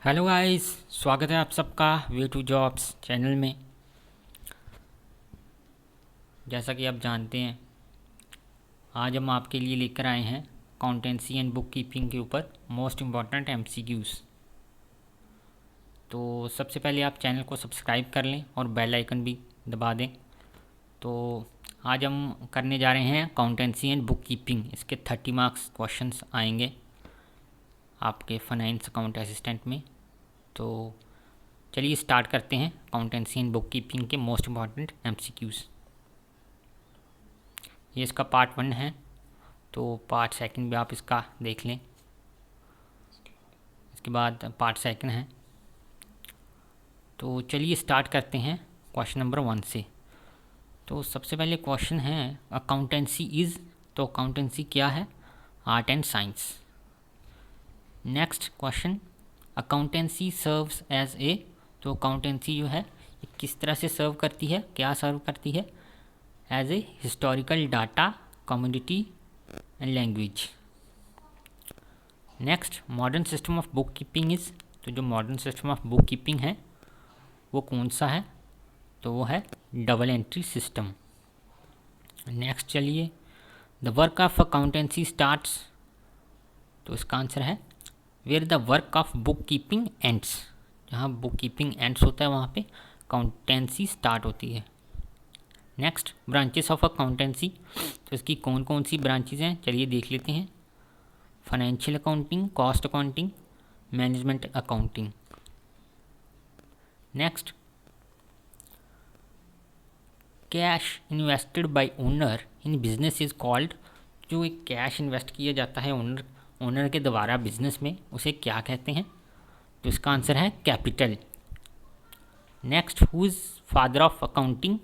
Hello guys, स्वागत है आप सबका वे टू जॉब्स चैनल में। जैसा कि आप जानते हैं, आज हम आपके लिए लेकर आए हैं अकाउंटेंसी एंड बुक कीपिंग के ऊपर मोस्ट इम्पॉर्टेंट एमसीक्यूज़। तो सबसे पहले आप चैनल को सब्सक्राइब कर लें और बेल आइकन भी दबा दें। तो आज हम करने जा रहे हैं अकाउंटेंसी एंड बुक कीपिंग। इसके 30 मार्क्स क्वेश्चंस आएंगे आपके फाइनेंस अकाउंट असिस्टेंट में। तो चलिए स्टार्ट करते हैं अकाउंटेंसी एंड बुक कीपिंग के मोस्ट इम्पॉर्टेंट एमसीक्यूज़। ये इसका पार्ट 1 है, तो पार्ट 2 भी आप इसका देख लें। इसके बाद पार्ट 2 है। तो चलिए स्टार्ट करते हैं क्वेश्चन नंबर 1 से। तो सबसे पहले क्वेश्चन है अकाउंटेंसी इज़, तो अकाउंटेंसी क्या है? Art and science. Next question, accountancy serves as a, तो अकाउंटेंसी जो है ये किस तरह से सर्व करती है, क्या सर्व करती है? As a historical data, community and language. Next, modern system of book keeping is, तो जो modern system of book keeping है वो कौन सा है? तो वो है डबल एंट्री सिस्टम। नेक्स्ट चलिए, the work of accountancy starts, तो इसका आंसर है where the work of book keeping ends. जहाँ बुक कीपिंग एंड्स होता है वहाँ पे अकाउंटेंसी स्टार्ट होती है। नेक्स्ट, ब्रांचेस ऑफ अकाउंटेंसी, तो इसकी कौन कौन सी ब्रांचेस हैं चलिए देख लेते हैं। Financial accounting, cost accounting, management accounting. Next, cash invested bye owner in business is called, जो एक कैश इन्वेस्ट किया जाता है ओनर के द्वारा बिजनेस में, उसे क्या कहते हैं? तो इसका आंसर है capital. Next, who is father of accounting,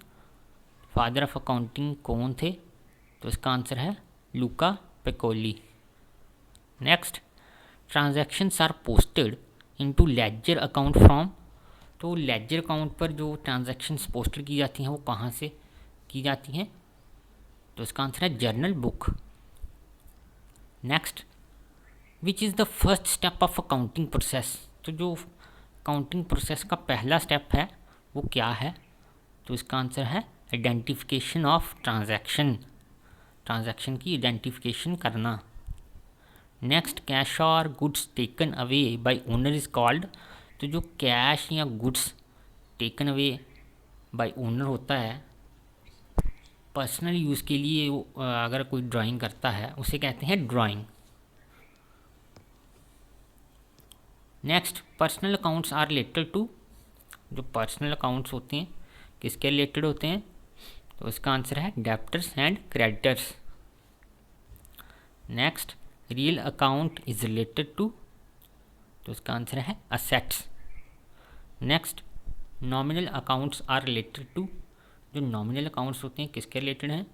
father of accounting कौन थे? तो इसका आंसर है Luca Pacioli. Next, transactions are posted into ledger account from, तो लेजर अकाउंट पर जो ट्रांजैक्शंस पोस्टेड की जाती हैं वो कहाँ से की जाती हैं? तो इसका आंसर है journal book. Next, which is the first step of accounting process, तो जो अकाउंटिंग प्रोसेस का पहला स्टेप है वो क्या है? तो इसका आंसर है आइडेंटिफिकेशन ऑफ ट्रांजैक्शन, ट्रांजैक्शन की आइडेंटिफिकेशन करना। नेक्स्ट, कैश और goods taken away by owner is called, तो जो कैश या goods taken away by owner होता है पर्सनल यूज़ के लिए, अगर कोई ड्राइंग करता है उसे कहते हैं drawing. Next, personal accounts are related to, जो पर्सनल अकाउंट्स होते हैं किसके रिलेटेड होते हैं? तो इसका आंसर है debtors and creditors. Next, real account is related to, तो इसका आंसर है assets. Next, nominal accounts are related to, जो नॉमिनल अकाउंट्स होते हैं किसके रिलेटेड हैं?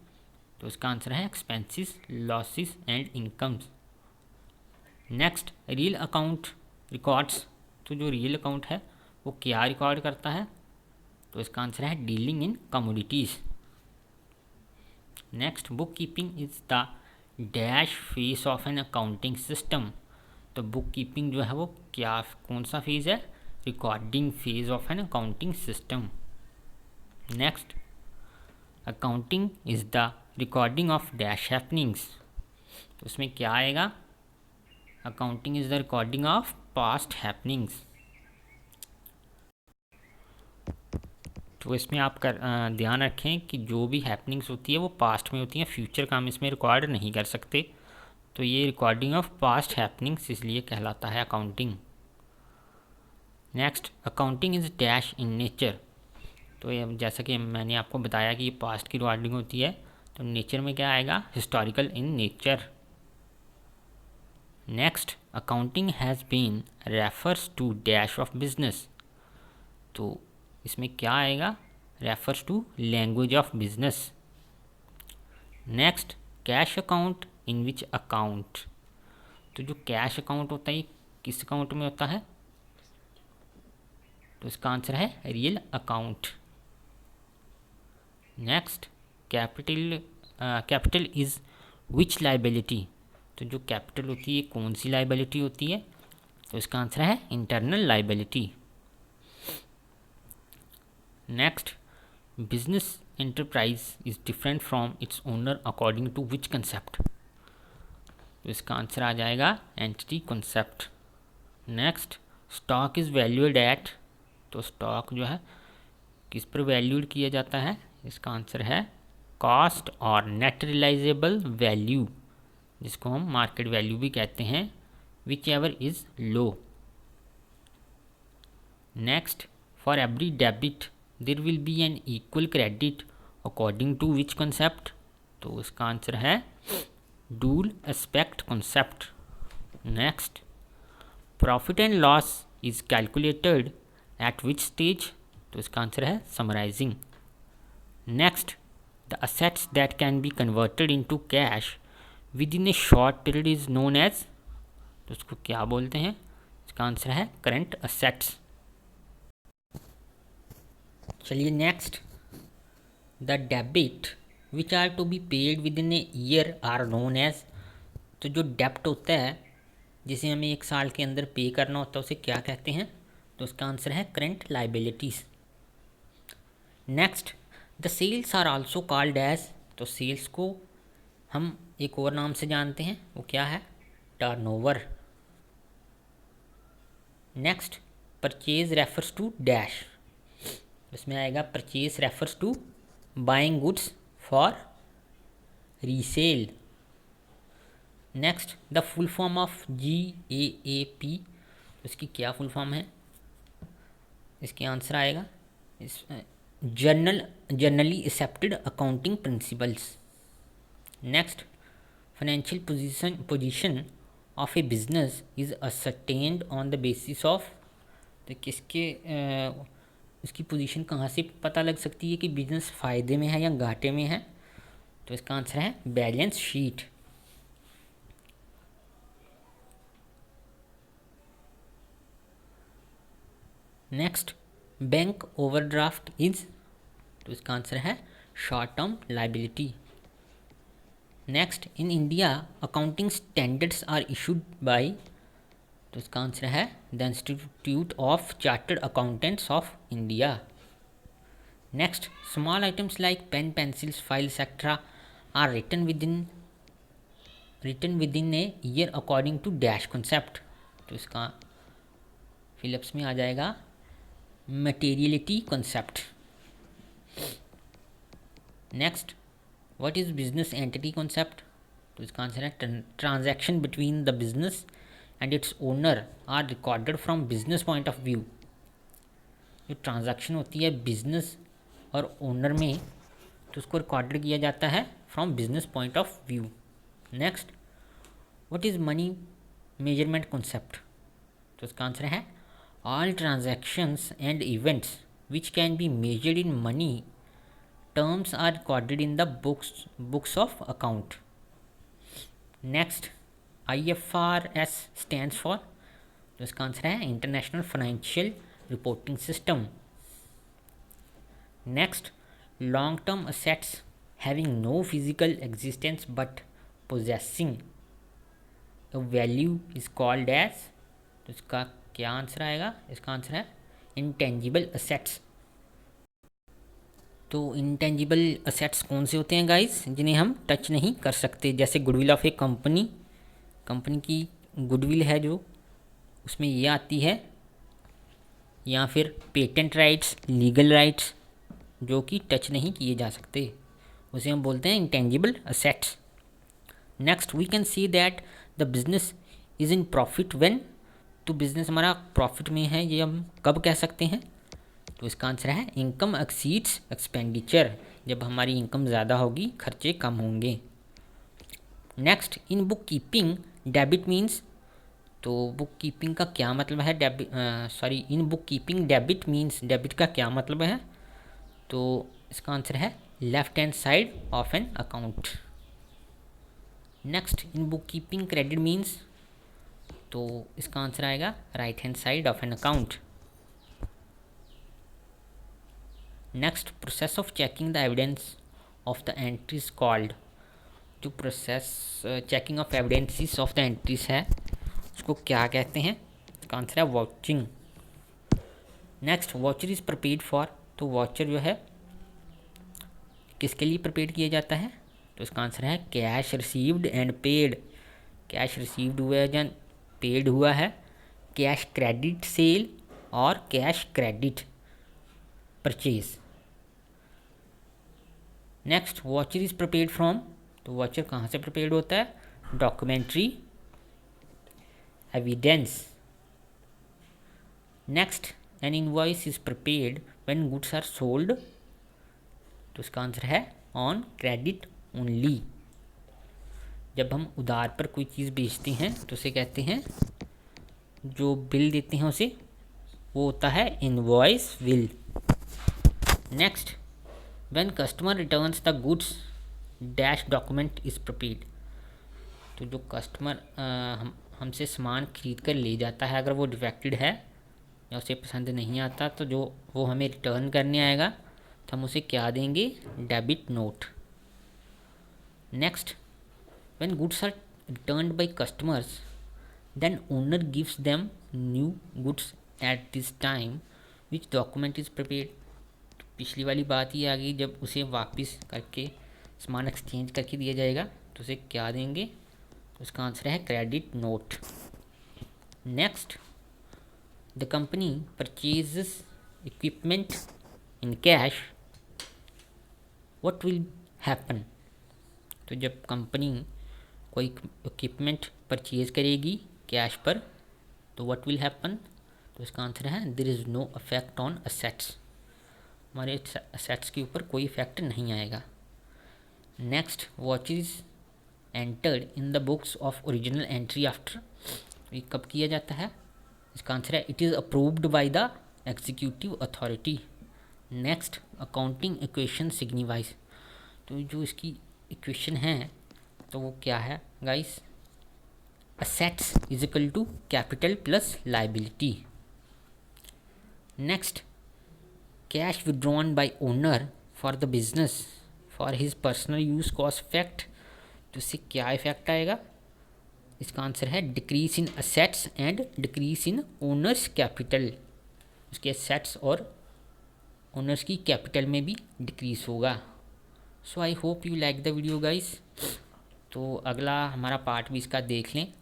तो इसका आंसर है expenses, losses and incomes. Next, real account records, तो जो रियल अकाउंट है वो क्या रिकॉर्ड करता है? तो इसका आंसर है dealing in commodities. Next, book keeping is the dash face of an accounting system, तो बुक कीपिंग जो है वो क्या, कौन सा फेज़ है? Recording phase of an accounting system. Next, accounting is the recording of dash happenings, तो इसमें क्या आएगा? Accounting is the recording of past happenings. तो इसमें आप ध्यान रखें कि जो भी हैपनिंग्स होती है वो पास्ट में होती हैं, फ्यूचर का हम इसमें रिकॉर्ड नहीं कर सकते। तो ये रिकॉर्डिंग ऑफ पास्ट हैपनिंग्स इसलिए कहलाता है accounting. Next, accounting is dash in nature, तो ये जैसा कि मैंने आपको बताया कि ये पास्ट की रिकॉर्डिंग होती है, तो नेचर में क्या आएगा? Historical in nature. Next, accounting has been refers to dash of business, तो इसमें क्या आएगा? Refers to language of business. Next, cash account in which account, तो जो कैश अकाउंट होता है किस अकाउंट में होता है? तो इसका आंसर है real account. Next, capital is which liability, तो जो कैपिटल होती है कौन सी लाइबिलिटी होती है? तो इसका आंसर है internal liability. Next, business enterprise is different from its owner according to which concept. तो इसका आंसर आ जाएगा entity concept. Next, stock is valued at, तो स्टॉक जो है किस पर वैल्यूड किया जाता है, इसका आंसर है कॉस्ट और नेट रियलाइजेबल वैल्यू, जिसको हम मार्केट वैल्यू भी कहते हैं, whichever is low. Next, for every debit there will be an equal credit according to which concept. तो इसका आंसर है dual aspect concept. Next, profit and loss is calculated at which stage. तो इसका answer है summarising. Next, the assets that can be converted into cash within a short period is known as, तो उसको क्या बोलते हैं, इसका answer है करंट असेट्स। चलिए next, the debit which are to be paid within a year are known as. तो जो डेब्ट होता है जिसे हमें एक साल के अंदर पे करना होता है उसे क्या कहते हैं, तो उसका आंसर है current liabilities. Next, the sales are also called as, तो सेल्स को हम एक और नाम से जानते हैं, वो क्या है, turnover. Next, purchase refers to dash, इसमें आएगा purchase refers to buying goods for resale. Next, the full form of GAAP, इसकी क्या फुल फॉर्म है, इसके आंसर आएगा इस generally accepted accounting principles. Next, financial position of A business is ascertained on the basis of, तो किसके इसकी position कहाँ से पता लग सकती है कि बिजनेस फ़ायदे में है या घाटे में है, तो इसका आंसर है balance sheet. Next, bank overdraft is, तो इसका आंसर है short term liability. Next, in India accounting standards are issued by, तो इसका आंसर है the Institute of Chartered Accountants of India. Next, small items like pen, pencils, files etcetera are written within a year according to dash concept, तो इसका फिलिप्स में आ जाएगा materiality concept. Next, what is business entity concept, तो इसका answer है transaction between the business and its owner are recorded from business point of view. जो ट्रांजैक्शन होती है बिजनेस और ओनर में, तो उसको रिकॉर्डेड किया जाता है from business point of view. Next, what is money measurement concept, तो इसका आंसर है all transactions and events which can be measured in money terms are recorded in the books of account. Next, IFRS stands for, तो इसका answer है international financial reporting system. Next, long term assets having no physical existence but possessing a value is called as, तो इसका क्या answer आएगा, इसका answer है intangible assets. तो इंटेंजिबल असेट्स कौन से होते हैं गाइस, जिन्हें हम टच नहीं कर सकते, जैसे गुडविल ऑफ ए कंपनी की गुडविल है जो उसमें ये आती है, या फिर पेटेंट राइट्स, लीगल राइट्स जो कि टच नहीं किए जा सकते, उसे हम बोलते हैं intangible assets. Next, we can see that the business is in profit when, तो बिजनेस हमारा प्रॉफिट में है, ये हम कब कह सकते हैं, तो इसका आंसर है इनकम एक्सीड्स एक्सपेंडिचर, जब हमारी इनकम ज़्यादा होगी खर्चे कम होंगे। Next, in book keeping debit means, तो बुक कीपिंग का क्या मतलब है, in book keeping debit means, debit का क्या मतलब है, तो इसका आंसर है left hand side of an account. Next, in book keeping credit means, तो इसका आंसर आएगा right hand side of an account. Next, process of checking the evidence of the entries called, जो process checking of evidences of the entries है उसको क्या कहते हैं, इसका आंसर है watching. Next, voucher is prepared for, तो वॉचर जो है किसके लिए प्रिपेयर किया जाता है, तो इसका आंसर है cash received and paid. Cash received हुआ है या पेड हुआ है, कैश क्रेडिट सेल और cash credit purchase. Next, voucher is prepared from, तो वॉचर कहाँ से प्रिपेयर्ड होता है, documentary evidence. Next, an invoice is prepared when goods are sold, तो इसका आंसर है ऑन क्रेडिट ओनली। जब हम उधार पर कोई चीज़ बेचते हैं तो उसे कहते हैं, जो बिल देते हैं उसे, वो होता है invoice bill. Next, when customer returns the goods dash document is prepared, तो जो कस्टमर हमसे सामान खरीद कर ले जाता है, अगर वो डिफेक्टेड है या उसे पसंद नहीं आता, तो जो वो हमें रिटर्न करने आएगा तो हम उसे क्या देंगे, debit note. Next, when goods are returned by customers then owner gives them new goods at this time which document is prepared. पिछली वाली बात ही आ गई, जब उसे वापस करके सामान एक्सचेंज करके दिया जाएगा तो उसे क्या देंगे, तो उसका आंसर है credit note. Next, the company purchases equipment in cash, what will happen, तो जब कंपनी कोई इक्विपमेंट परचेज करेगी कैश पर तो व्हाट विल हैपन, तो इसका आंसर है there is no effect on assets, हमारे असेट्स के ऊपर कोई इफेक्ट नहीं आएगा। Next, voucher is entered in the books of original entry after, ये कब किया जाता है, इसका आंसर है it is approved by the executive authority. Next, accounting equation signifies, तो जो इसकी इक्वेशन है तो वो क्या है guys, assets is equal to capital plus liability. Next, cash withdrawn by owner for the business for his personal use cause effect, तो इससे क्या इफेक्ट आएगा, इसका आंसर है decrease in assets and decrease in owners capital, उसके assets और owners की capital में भी डिक्रीज होगा। So I hope you like the video guys, तो अगला हमारा पार्ट भी इसका देख लें।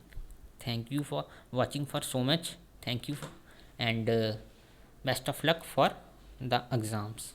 Thank you for watching for so much, thank you and best of luck for the exams.